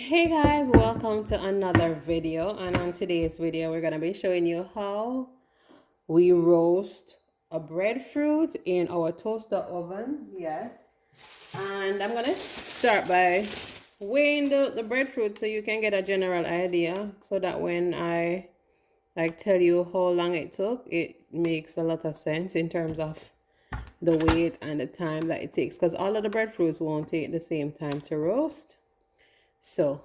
Hey guys, welcome to another video, and on today's video we're going to be showing you how we roast a breadfruit in our toaster oven. Yes, and I'm going to start by weighing the breadfruit so you can get a general idea, so that when I tell you how long it took, it makes a lot of sense in terms of the weight and the time that it takes, because all of the breadfruits won't take the same time to roast. So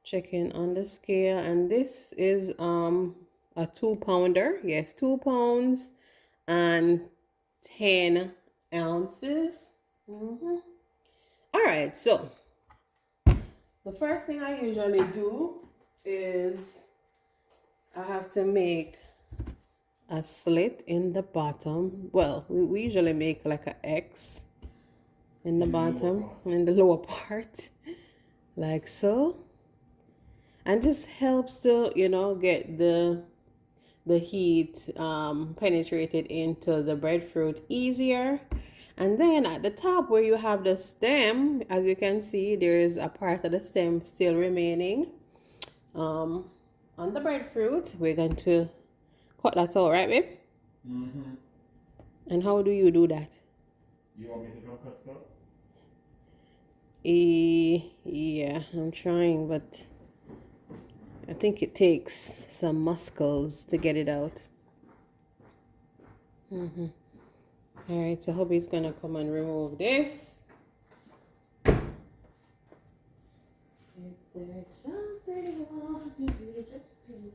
checking on the scale, and this is a 2 pounder. Yes, 2 pounds and 10 ounces. All right, so the first thing I usually do is I have to make a slit in the bottom. Well, we usually make like an X in the bottom, in the lower part, like so. And just helps to, get the heat penetrated into the breadfruit easier. And then at the top where you have the stem, as you can see, there's a part of the stem still remaining on the breadfruit. We're going to cut that out, right, babe? Mm-hmm. And how do you do that? You want me to go cut stuff? Yeah, I'm trying, but I think it takes some muscles to get it out. All right, so hubby's gonna come and remove this. If there's something you want to do, just do it.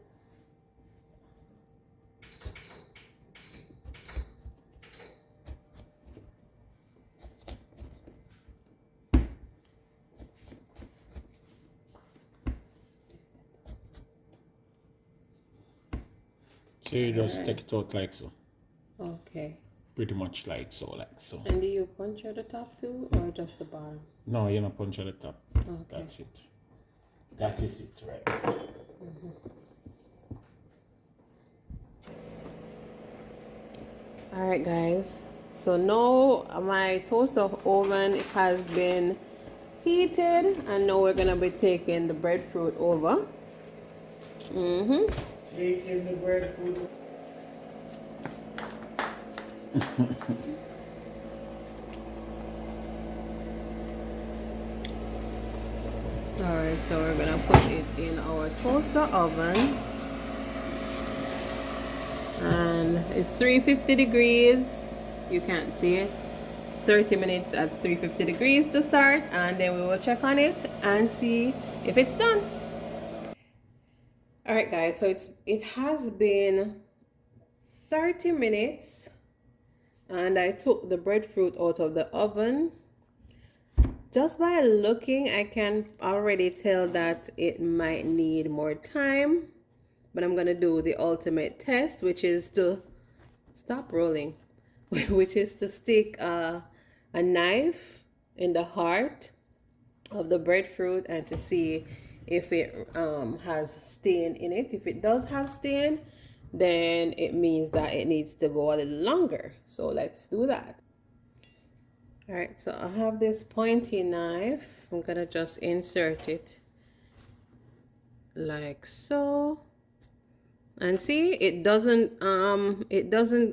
So you just take it out like so. Okay. Pretty much like so. And do you punch at the top too, or just the bottom? No, you're not punch at the top. Okay. That's it. That is it, right? All right, guys. So now my toaster oven has been heated, and now we're gonna be taking the breadfruit over. Taking the breadfruit. Alright, so we're gonna put it in our toaster oven, and it's 350 degrees. You can't see it. 30 minutes at 350 degrees to start, and then we will check on it and see if it's done. Alright guys, so it has been 30 minutes, and I took the breadfruit out of the oven. Just by looking, I can already tell that it might need more time, but I'm gonna do the ultimate test, which is to stop rolling, which is to stick a knife in the heart of the breadfruit and to see if it has stain in it. If it does have stain, then it means that it needs to go a little longer. So let's do that. All right, so I have this pointy knife. I'm gonna just insert it like so, and see, it doesn't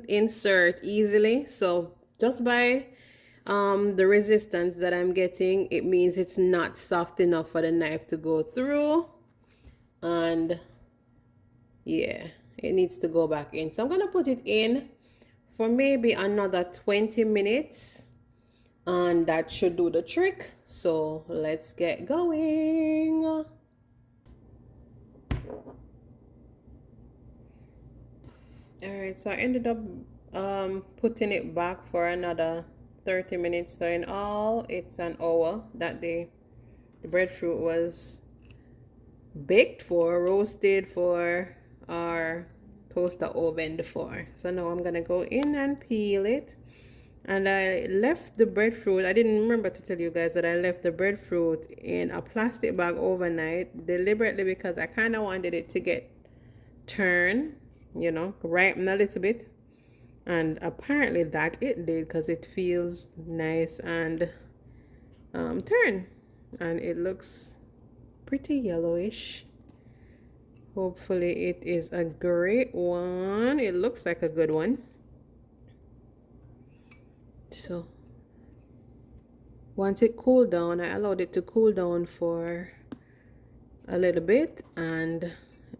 insert easily. So just by the resistance that I'm getting, it means it's not soft enough for the knife to go through, and yeah, it needs to go back in. So I'm gonna put it in for maybe another 20 minutes, and that should do the trick. So let's get going. All right, so I ended up putting it back for another 30 minutes. So in all, it's an hour that the breadfruit was baked for, roasted for our toaster oven for. So now I'm gonna go in and peel it. And I left the breadfruit. I didn't remember to tell you guys that I left the breadfruit in a plastic bag overnight, deliberately, because I kind of wanted it to get turned, ripen a little bit. And apparently that it did, because it feels nice and turn. and it looks pretty yellowish. Hopefully it is a great one. It looks like a good one. So once it cooled down, I allowed it to cool down for a little bit, and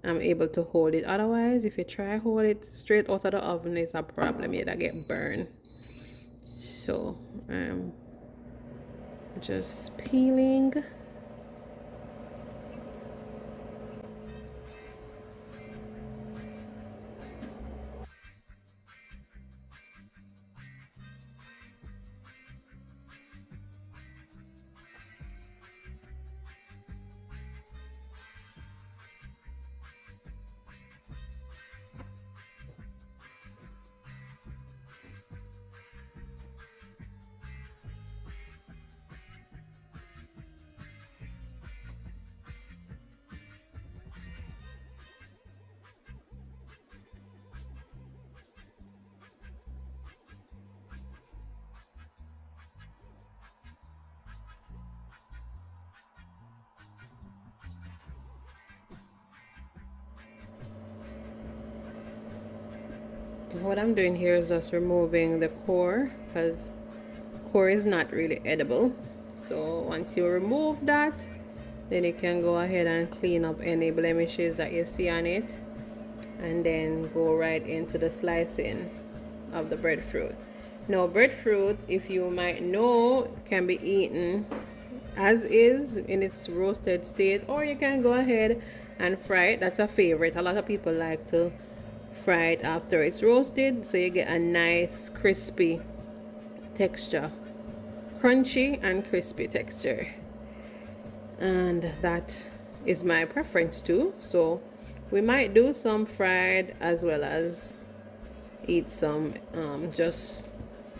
I'm able to hold it. Otherwise, if you try hold it straight out of the oven, it's a problem. You'd get burned. So just peeling. What I'm doing here is just removing the core, because core is not really edible. So once you remove that, then you can go ahead and clean up any blemishes that you see on it, and then go right into the slicing of the breadfruit. Now breadfruit, if you might know, can be eaten as is in its roasted state, or you can go ahead and fry it. That's a favorite. A lot of people like to fry it after it's roasted, so you get a nice crispy texture, crunchy and crispy texture, and that is my preference too. So we might do some fried as well as eat some just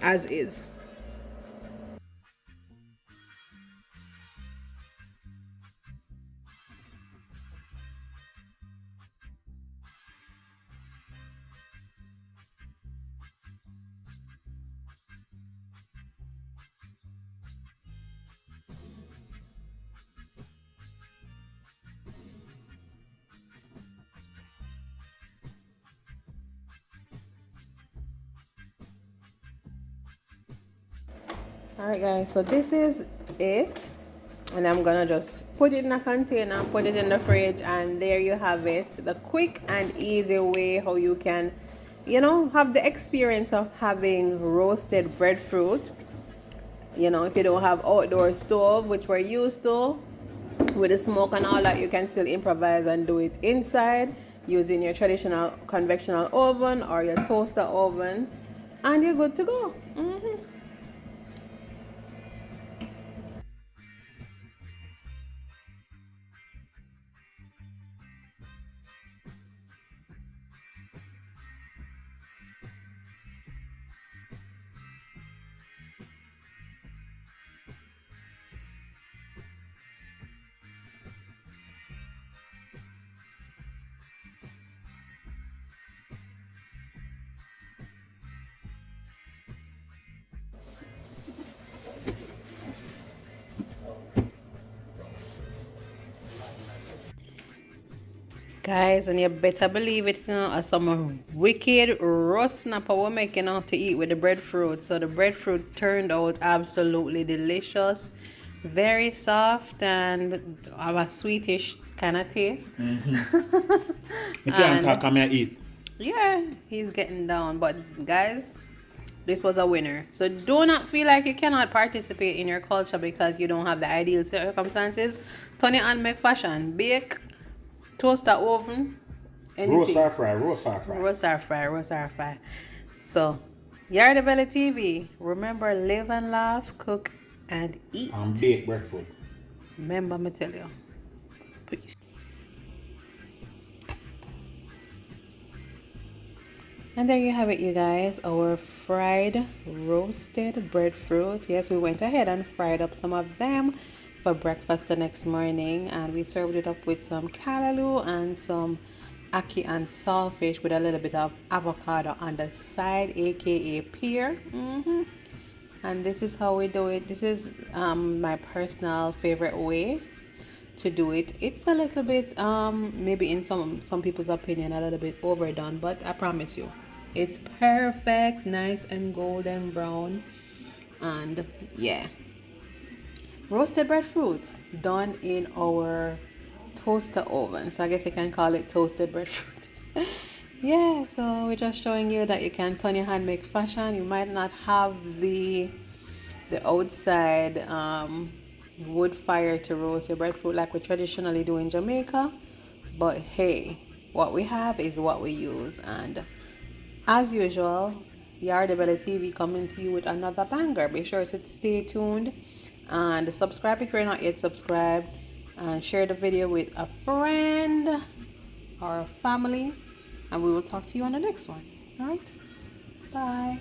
as is. Alright guys, so this is it, and I'm gonna just put it in a container, put it in the fridge, and there you have it, the quick and easy way how you can, you know, have the experience of having roasted breadfruit. You know, if you don't have outdoor stove, which we're used to with the smoke and all that, you can still improvise and do it inside using your traditional conventional oven or your toaster oven, and you're good to go. Guys, and you better believe it, you know, some wicked roast snapper we're making out to eat with the breadfruit. So the breadfruit turned out absolutely delicious, very soft, and have a sweetish kind of taste. You can't talk, come here eat. Yeah, he's getting down. But guys, this was a winner. So do not feel like you cannot participate in your culture because you don't have the ideal circumstances. Turn it on, make fashion, bake, toaster oven, anything. Roast or fry, roast or fry. Roast or fry, roast or fry. So, Yardie Belly TV. Remember, live and laugh, cook and eat. And bake breadfruit. Remember, me tell you. Peace. And there you have it, you guys. Our fried roasted breadfruit. Yes, we went ahead and fried up some of them for breakfast the next morning, and we served it up with some callaloo and some ackee and saltfish with a little bit of avocado on the side, aka pear. and this is how we do it. This is my personal favorite way to do it. It's a little bit maybe in some people's opinion a little bit overdone, but I promise you it's perfect, nice and golden brown. And yeah, roasted breadfruit done in our toaster oven, so I guess you can call it toasted breadfruit. Yeah, so we're just showing you that you can turn your hand, make fashion. You might not have the outside wood fire to roast your breadfruit like we traditionally do in Jamaica, but hey, what we have is what we use. And as usual, Yardie TV coming to you with another banger. Be sure to stay tuned and subscribe if you're not yet subscribed, and share the video with a friend or a family, and we will talk to you on the next one. All right, bye.